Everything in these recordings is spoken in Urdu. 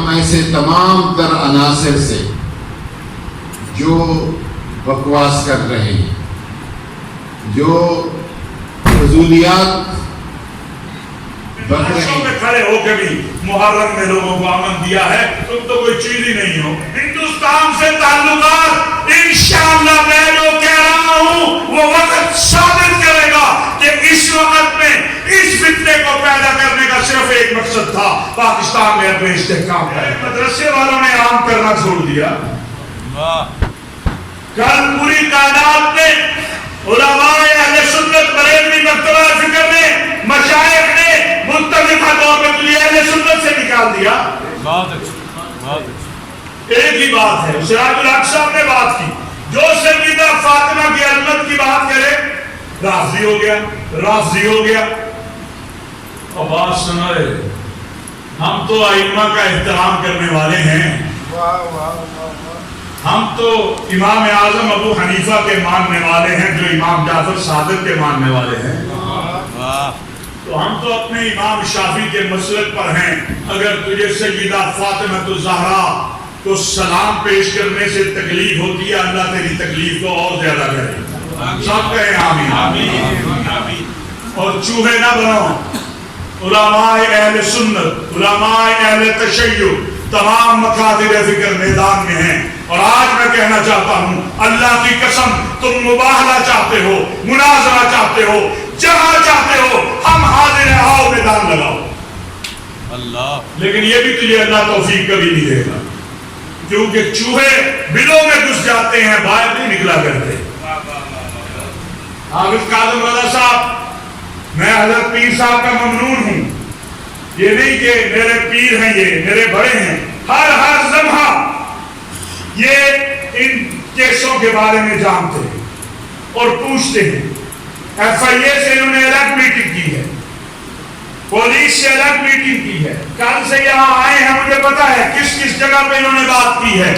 ہم ایسے تمام تر عناصر سے جو بکواس کر رہے ہیں، جو فضولیات لاشوں میں کھڑے ہو کے بھی محرم میں لوگوں کو امن دیا ہے، تم تو کوئی چیز ہی نہیں ہو. ہندوستان سے تعلقات انشاءاللہ میں جو کہہ رہا ہوں وہ وقت ثابت کرے گا کہ اس وقت میں اس فتنے کو پیدا کرنے کا صرف ایک مقصد تھا، پاکستان میں اپنے استحکام کا. مدرسے والوں نے عام کرنا چھوڑ دیا. کل پوری کائنات میں علماء اہل سنت بریلوی مکتبہ فکر نے مشائخ نے متفقہ طور پر تجھے اہل سنت سے نکال دیا. بہت اچھا. ایک ہی بات ہے، سراج الحق صاحب نے بات کی، جو سیدہ فاطمہ کی عظمت کی بات کرے رافضی ہو گیا، رافضی ہو گیا. اور بات سنا رہے، ہم تو ائمہ کا احترام کرنے والے ہیں. ہم تو امام اعظم ابو حنیفہ کے ماننے والے ہیں جو امام جعفر صادق کے ماننے والے ہیں. تو ہم تو اپنے امام شافعی کے مسلک پر ہیں. اگر تجھے سیدہ فاطمہ الزہرا کو سلام پیش کرنے سے تکلیف ہوتی ہے، اللہ تیری تکلیف کو اور زیادہ کرے. سب کہیں آمین. اور چوہے نہ بنو. علماء اہل سنت، علماء اہل تشیع تمام مکاتب فکر میدان میں ہیں. اور آج میں کہنا چاہتا ہوں، اللہ کی قسم تم مباہلہ چاہتے ہو، مناظرہ چاہتے ہو، جہاں چاہتے ہو ہم حاضر ہیں، آؤ میدان لگاؤ. اللہ لیکن یہ بھی تجھے اللہ توفیق کبھی نہیں دے گا، کیونکہ چوہے بلوں میں گھس جاتے ہیں، باہر نہیں نکلا کرتے. حافظ کاظم رضا صاحب، میں حضرت پیر صاحب کا ممنون ہوں. یہ نہیں کہ میرے پیر ہیں، یہ میرے بڑے ہیں. ہر لمحہ یہ ان کیسوں کے بارے میں جانتے ہیں اور پوچھتے ہیں. ایف آئی اے سے انہوں نے الگ میٹنگ کی ہے، پولیس سے الگ میٹنگ کی ہے. کل سے یہاں آئے ہیں، مجھے پتا ہے کس کس جگہ پہ انہوں نے بات کی ہے.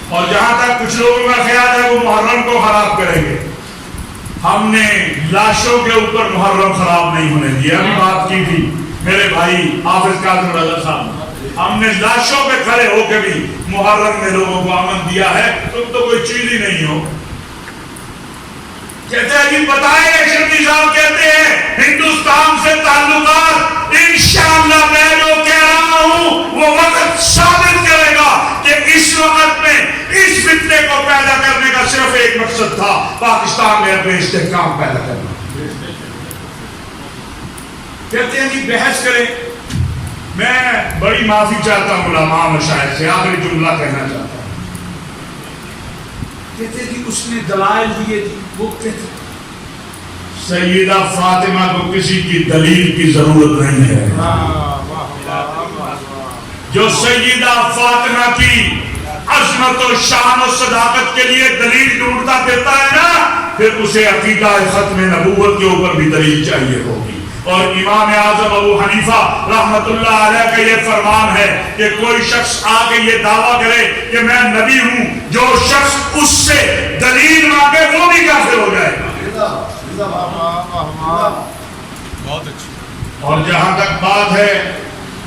اور جہاں تک کچھ لوگوں کا خیال ہے وہ محرم کو خراب کریں گے، ہم نے لاشوں کے اوپر محرم خراب نہیں ہونے دیا. ہم بات کی تھی میرے بھائی حافظ کاظم رضا صاحب، ہم نے لاشوں پہ کھڑے ہو کے بھی محرم میں لوگوں کو امن دیا ہے. تم تو کوئی چیز ہی نہیں ہو. کہتے ہیں جی بتائیں، شفیع صاحب کہتے ہیں ہندوستان سے تعلقات انشاءاللہ میں جو کہہ رہا ہوں وہ وقت ثابت کرے گا کہ اس وقت میں اس فتنے کو پیدا کرنے کا صرف ایک مقصد تھا، پاکستان میں اپنے استحکام پیدا کرنا. کہتے ہیں جی بحث کریں. میں بڑی معافی چاہتا ہوں علماء مشائخ سے، آخری جملہ کہنا چاہتا ہوں. کہتے جی اس نے دلائل دیے تھی، وہ کہتے سیدہ فاطمہ کو کسی کی دلیل کی ضرورت نہیں ہے. جو سیدہ فاطمہ کی عظمت و شان و صداقت کے لیے دلیل ڈھونڈتا پھرتا ہے نا، پھر اسے عقیدہ ختم نبوت کے اوپر بھی دلیل چاہیے ہوگی. اور امام اعظم ابو حنیفہ رحمت اللہ علیہ کا یہ فرمان ہے کہ کوئی شخص آ کے یہ دعویٰ کرے کہ میں نبی ہوں، جو شخص اس سے دلیل مانگے وہ بھی کافر ہو جائے گا. بہت اچھا. اور جہاں تک بات ہے،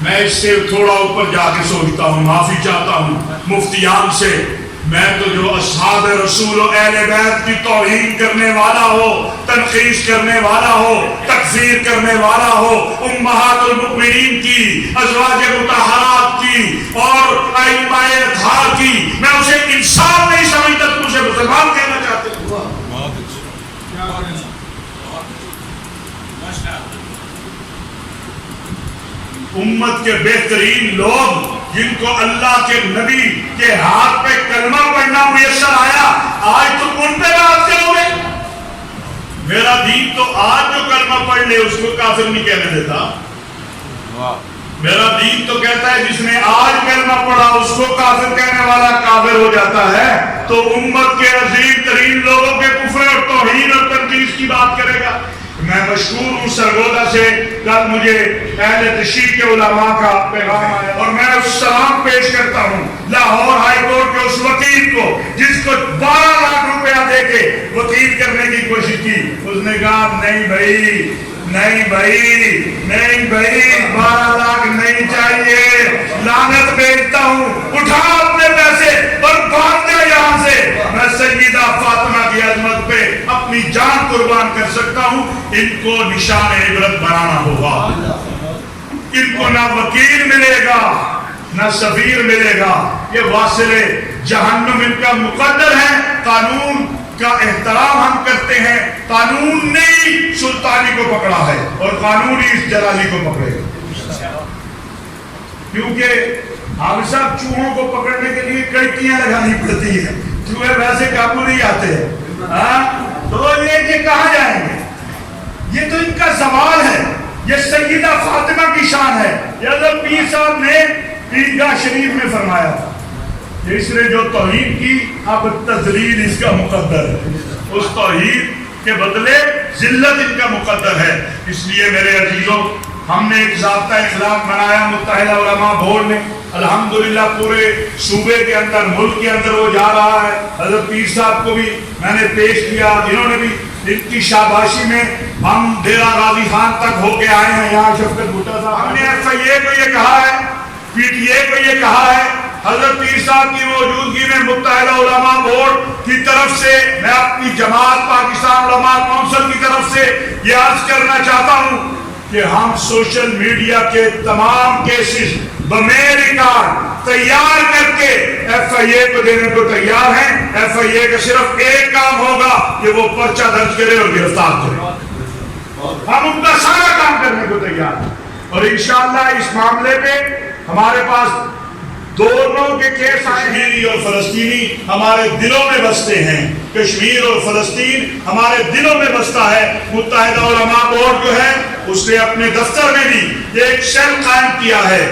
میں اس سے تھوڑا اوپر جا کے سوچتا ہوں، معافی چاہتا ہوں مفتیان سے. میں تو جو اصحاب رسول و اہل بیت کی توہین کرنے والا ہو، تنقیص کرنے والا ہو، تکفیر کرنے والا ہو، امہات المؤمنین کی، ازواج مطہرات کی اور ائمہ اطہار کی، میں اسے انسان نہیں سمجھتا، تم اسے مسلمان کہنا چاہتے ہو. بہت اچھا. امت کے بہترین لوگ جن کو اللہ کے نبی کے ہاتھ پہ کلمہ پڑھنا میسر آیا، آج تم ان پہ بات کرو گے. میرا دین تو آج جو کلمہ پڑھ لے اس کو کافر نہیں کہنے دیتا. میرا دین تو کہتا ہے جس نے آج کلمہ پڑھا اس کو کافر کہنے والا کافر ہو جاتا ہے. تو امت کے عظیم ترین لوگوں کے کفر اور توہین اور تنقیص کی بات کرے گا. میں مشکور ہوں سرگودا سے، کل مجھے اہل تشیع کے علماء کا پیغام آیا اور میں اس سلام پیش کرتا ہوں لاہور ہائی کورٹ کے اس وکیل کو جس کو 12 لاکھ روپیہ دے کے وکیل کرنے کی کوشش کی. اس نے کہا نہیں بھائی نہیں بھائی 12 لاکھ نہیں چاہیے، لعنت بھیجتا ہوں، اٹھا اپنے پیسے اور بھاگ جا یہاں سے، میں سیدہ فاطمہ کی عظمت پہ اپنی جان قربان کر سکتا ہوں۔ ان کو نشان عبرت بنانا ہوگا، ان کو نہ وکیل ملے گا نہ سفیر ملے گا، یہ واصل جہنم ان کا مقدر ہے۔ قانون کا احترام ہم کرتے ہیں، قانون نے ہی سلطانی کو پکڑا ہے اور قانون ہی اس جلالی کو پکڑے گا، کیونکہ حافظ صاحب چوہوں کو پکڑنے کے لیے کڑکیاں لگانی پڑتی ہیں، چوہے ویسے قابو نہیں آتے ہیں، تو یہ کہاں جائیں گے؟ یہ تو ان کا زوال ہے، یہ سیدہ فاطمہ کی شان ہے۔ یہ حضرت پیر صاحب نے عیدگاہ شریف میں فرمایا تھا کہ اس نے جو توحید کی اب تذلیل اس کا مقدر ہے، اس توحید کے بدلے ذلت ان کا مقدر ہے۔ اس لیے میرے عزیزوں، ہم نے ایک ضابطہ اخلاق بنایا متحدہ علماء بورڈ نے، الحمدللہ پورے صوبے کے اندر، ملک کے اندر وہ جا رہا ہے۔ حضرت پیر صاحب کو بھی میں نے پیش کیا، انہوں نے بھی، ان کی شاباشی میں ہم ڈیرہ غازی خان تک ہو کے آئے ہیں، یہاں شفقت بھٹا صاحب، ہم نے FIA کو یہ کہا ہے، PTA کو یہ کہا ہے، حضرت پیر صاحب کی موجودگی میں متحدہ علماء بورڈ کی طرف سے میں اپنی جماعت پاکستان علماء کونسل کی طرف سے یہ عرض کرنا چاہتا ہوں کہ ہم سوشل میڈیا کے تمام کیسز بمیل ریکارڈ تیار کر کے FIA کو دینے کو تیار ہیں۔ FIA کا صرف ایک کام ہوگا کہ وہ پرچہ درج کرے اور گرفتار کرے، ہم ان کا سارا کام کرنے کو تیار ہیں، اور انشاءاللہ اس معاملے پہ ہمارے پاس دونوں کے کیس آئے ہیں۔ کشمیری اور فلسطینی ہمارے دلوں میں بستے ہیں، کشمیر اور فلسطین ہمارے دلوں میں بستا ہے۔ متحدہ علماء بورڈ جو ہے اس نے اپنے دفتر میں بھی ایک سیل قائم کیا ہے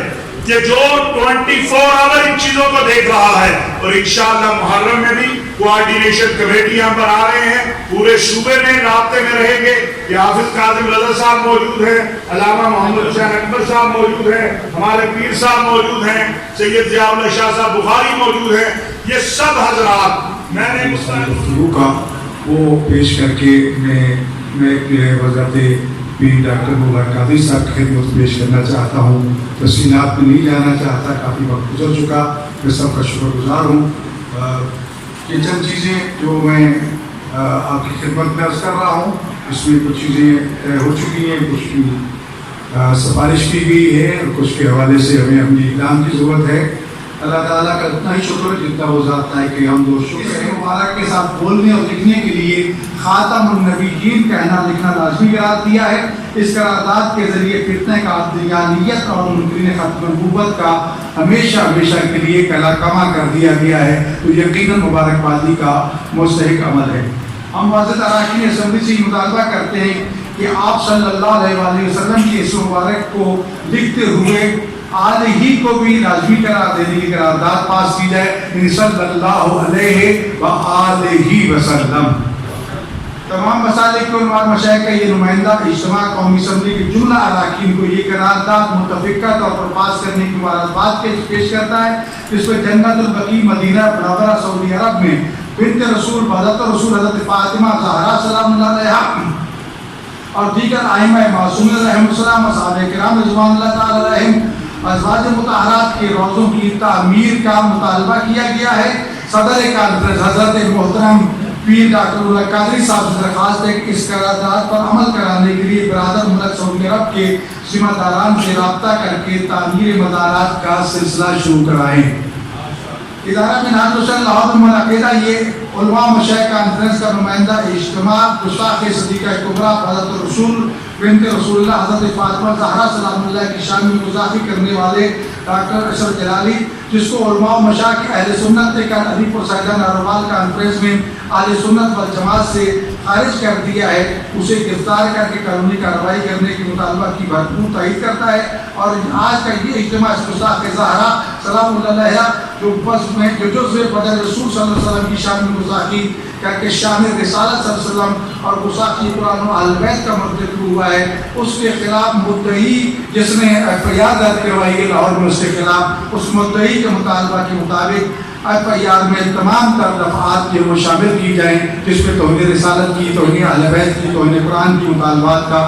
کہ جو 24 آور ان چیزوں کو دیکھ رہا ہے، اور انشاءاللہ محرم میں بھی کوآرڈینیشن کمیٹیاں بنا رہے ہیں، پورے صوبے میں رابطے میں رہیں گے۔ یہ حافظ کاظم رضا صاحب موجود ہیں، علامہ محمد حسین اکبر صاحب موجود ہیں، ہمارے پیر صاحب موجود ہیں، سید ضیاء اللہ شاہ صاحب بخاری موجود ہیں، یہ سب حضرات میں نے گفتگو کا وہ پیش کر کے میں وزارت پیر ڈاکٹر مبارک قادری صاحب کی خدمت پیش کرنا چاہتا ہوں۔ تفصیلات میں نہیں جانا چاہتا، کافی وقت گزر چکا، میں سب کا شکر گزار ہوں۔ یہ چند چیزیں جو میں آپ کی خدمت میں عرض کر رہا ہوں، اس میں کچھ چیزیں ہو چکی ہیں، کچھ کی سفارش کی گئی ہے، اور کچھ کے حوالے سے ہمیں اپنی اقدام کی ضرورت ہے۔ اللہ تعالیٰ کا اتنا ہی شکر ہے جتنا وہ ذات ہے کہ ہم دو شکر ہیں۔ مبارک کے ساتھ بولنے اور لکھنے کے لیے خاتم النبیین کہنا لکھنا لازمی قرار دیا ہے۔ اس قرارداد کے ذریعے فتنہ کا دیانیت اور منکرین ختم نبوت کا ہمیشہ کے لیے کما کر دیا گیا ہے، تو یقیناً مبارکبادی کا مستحق عمل ہے۔ ہم واضح اراکین اسمبلی سے مطالبہ کرتے ہیں کہ آپ صلی اللہ علیہ وسلم کی اس مبارک کو لکھتے ہوئے آل ہی کو بھی لازمی قرار دینے کی قرارداد پاس کی جائے، صلی اللہ علیہ وآلہ وسلم۔ تمام مسالک کے عنوان مشائخ کا یہ نمائندہ اجتماع قومی اسمبلی کے جملہ اراکین کو یہ قرارداد متفقہ طور پر پاس کرنے کی مبارکباد پیش کرتا ہے، جس پہ جنت البقیع مدینہ منورہ سعودی عرب میں بنت رسول بہدت رسول حضرت فاطمہ زہرا سلام اللہ علیہا اور دیگر ائمہ معصومین رحمۃ السلام، اصحاب کرام رضوان اللہ تعالی علیہم، ازواج مطہرات کے روضوں کی تعمیر کا مطالبہ کیا گیا ہے۔ صدر کانفرنس حضرت محترم پیر ڈاکٹر مبارک قادری صاحب سے درخواست ہے کہ اس قرارداد پر عمل کرانے کے لیے برادر ملک سعودی عرب کے ذمہ داران سے رابطہ کر کے تعمیر مدارات کا سلسلہ شروع کرائیں۔ ادارہ منہاج السنت لاہور میں منعقدہ یہ علماء مشائخ کانفرنس کا نمائندہ اجتماع گستاخ صدیقہ کبریٰ حضرت رسول بنت رسول اللہ حضرت فاطمہ زہرا سلام اللہ کی شان میں گزافی کرنے والے ڈاکٹر اشرف جلالی، جس کو علماء و مشائخ اہل سنت نے کل علی پور سیدہ ناروال کانفرنس میں اہل سنت والجماعت سے خارج کر دیا ہے، اسے گرفتار کر کے قانونی کارروائی کرنے کے مطالبہ کی بھرپور تائید کرتا ہے۔ اور آج کا یہ اجتماع گستاخ زہرا سلام اللہ علیہا جو بس میں جو بدر رسول صلی اللہ علیہ وسلم کی شان میں گستاخی کر کے شامل رسالت صلی اللہ علیہ وسلم اور گستاخی قرآن و اہل بیت کا مرتکب ہوا ہے، اس کے خلاف مدعی جس نے فریاد درج کروائی ہے لاہور میں، اس کے خلاف اس مدعی کے مطالبہ کے مطابق FIR میں تمام تر دفعات کے وہ شامل کی جائیں، جس میں توہین رسالت کی، توہین اہل بیت کی، توہین قرآن کی مطالبات کا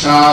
4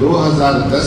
2010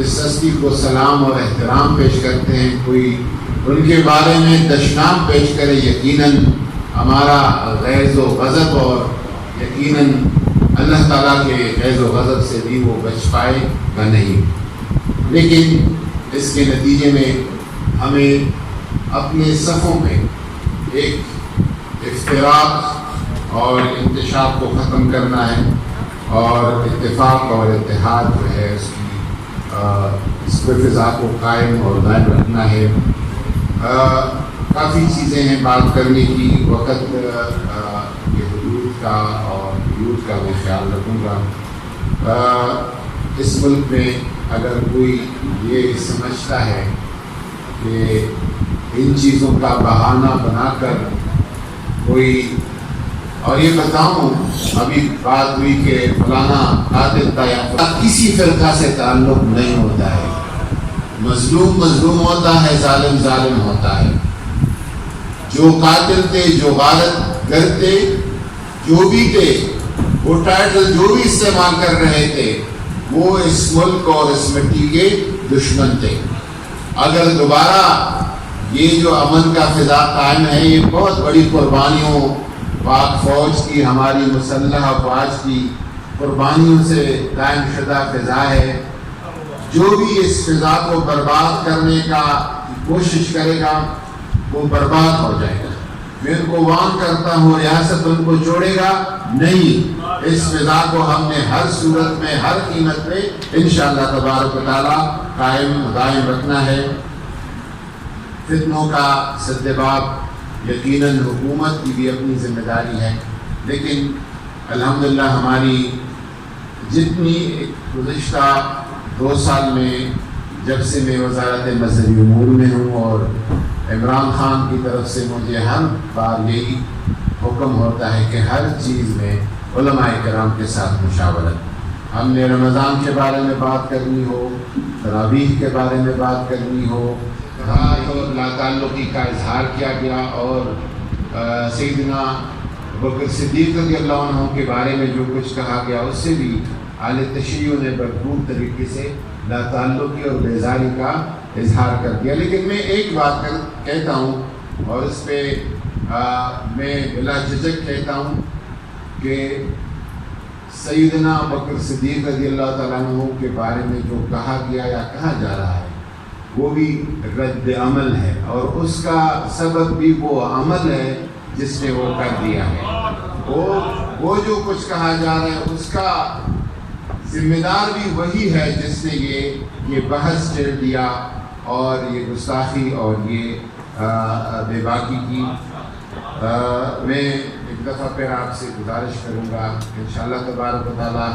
جس ہستی کو سلام اور احترام پیش کرتے ہیں، کوئی ان کے بارے میں دشنام پیش کرے، یقیناً ہمارا غیظ و غضب اور یقیناً اللہ تعالیٰ کے غیظ و غضب سے بھی وہ بچ پائے گا نہیں۔ لیکن اس کے نتیجے میں ہمیں اپنے صفوں میں ایک افتراق اور انتشار کو ختم کرنا ہے، اور اتفاق اور اتحاد جو ہے اس کی فضا کو قائم اور دائم رکھنا ہے۔ کافی چیزیں ہیں بات کرنے کی، وقت کے حدود کا اور حدود کا میں خیال رکھوں گا۔ اس ملک میں اگر کوئی یہ سمجھتا ہے کہ ان چیزوں کا بہانہ بنا کر کوئی، اور یہ بتاؤں ابھی بات ہوئی کہ فلانا قاتل تھا یا کسی فرقہ سے تعلق نہیں ہوتا ہے، مظلوم مظلوم ہوتا ہے، ظالم ظالم ہوتا ہے۔ جو قاتل تھے، جو غارت کرتے، جو بھی تھے، وہ ٹائٹل جو بھی استعمال کر رہے تھے، وہ اس ملک اور اس مٹی کے دشمن تھے۔ اگر دوبارہ یہ جو امن کا فضا قائم ہے، یہ بہت بڑی قربانیوں، پاک فوج کی، ہماری مسلح افواج کی قربانیوں سے قائم شدہ فضا ہے۔ جو بھی اس فضا کو برباد کرنے کا کوشش کرے گا وہ برباد ہو جائے گا۔ میں ان کو وارن کرتا ہوں، ریاست ان کو چھوڑے گا نہیں۔ اس فضا کو ہم نے ہر صورت میں، ہر قیمت پہ انشاءاللہ تبارک و تعالیٰ قائم دائم رکھنا ہے۔ فتنوں کا سدباب یقیناً حکومت کی بھی اپنی ذمہ داری ہے، لیکن الحمدللہ ہماری جتنی گزشتہ 2 سال میں، جب سے میں وزارت مذہبی امور میں ہوں، اور عمران خان کی طرف سے مجھے ہر بار یہی حکم ہوتا ہے کہ ہر چیز میں علماء کرام کے ساتھ مشاورت۔ ہم نے رمضان کے بارے میں بات کرنی ہو، تراویح کے بارے میں بات کرنی ہو، اور لا تعلقی کا اظہار کیا گیا، اور سیدنا بکر صدیق رضی اللہ عنہ کے بارے میں جو کچھ کہا گیا، اس سے بھی اہل تشیع نے بھرپور طریقے سے لا تعلقی اور بیزاری کا اظہار کر دیا۔ لیکن میں ایک بات کہتا ہوں، اور اس پہ میں بلا جھجک کہتا ہوں کہ سیدنا بکر صدیق رضی اللہ تعالیٰ عنہ کے بارے میں جو کہا گیا یا کہا جا رہا ہے، وہ بھی رد عمل ہے، اور اس کا سبب بھی وہ عمل ہے جس نے وہ کر دیا ہے۔ وہ جو کچھ کہا جا رہا ہے، اس کا ذمہ دار بھی وہی ہے جس نے یہ بحث چھیڑ دیا، اور یہ گستاخی اور یہ بے باکی کی۔ میں ایک دفعہ پھر آپ سے گزارش کروں گا انشاءاللہ تبارک و تعالیٰ،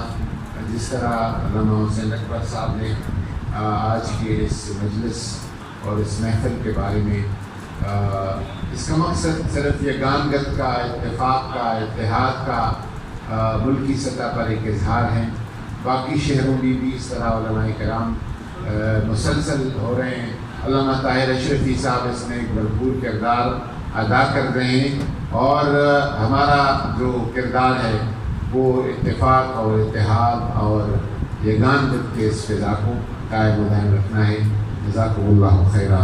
جس طرح علامہ حسین اکبر صاحب نے آج کے اس مجلس اور اس محفل کے بارے میں، اس کا مقصد صرف یہ گانگت کا، اتفاق کا، اتحاد کا ملکی سطح پر ایک اظہار ہے۔ باقی شہروں میں بھی اس طرح علماء کرام مسلسل ہو رہے ہیں۔ علامہ طاہر اشرفی صاحب اس میں ایک بھرپور کردار ادا کر رہے ہیں، اور ہمارا جو کردار ہے وہ اتفاق اور اتحاد اور یگانگت کے اس فضا کو قائم و دائم رکھنا ہے۔ جزاکم اللہ خیرا۔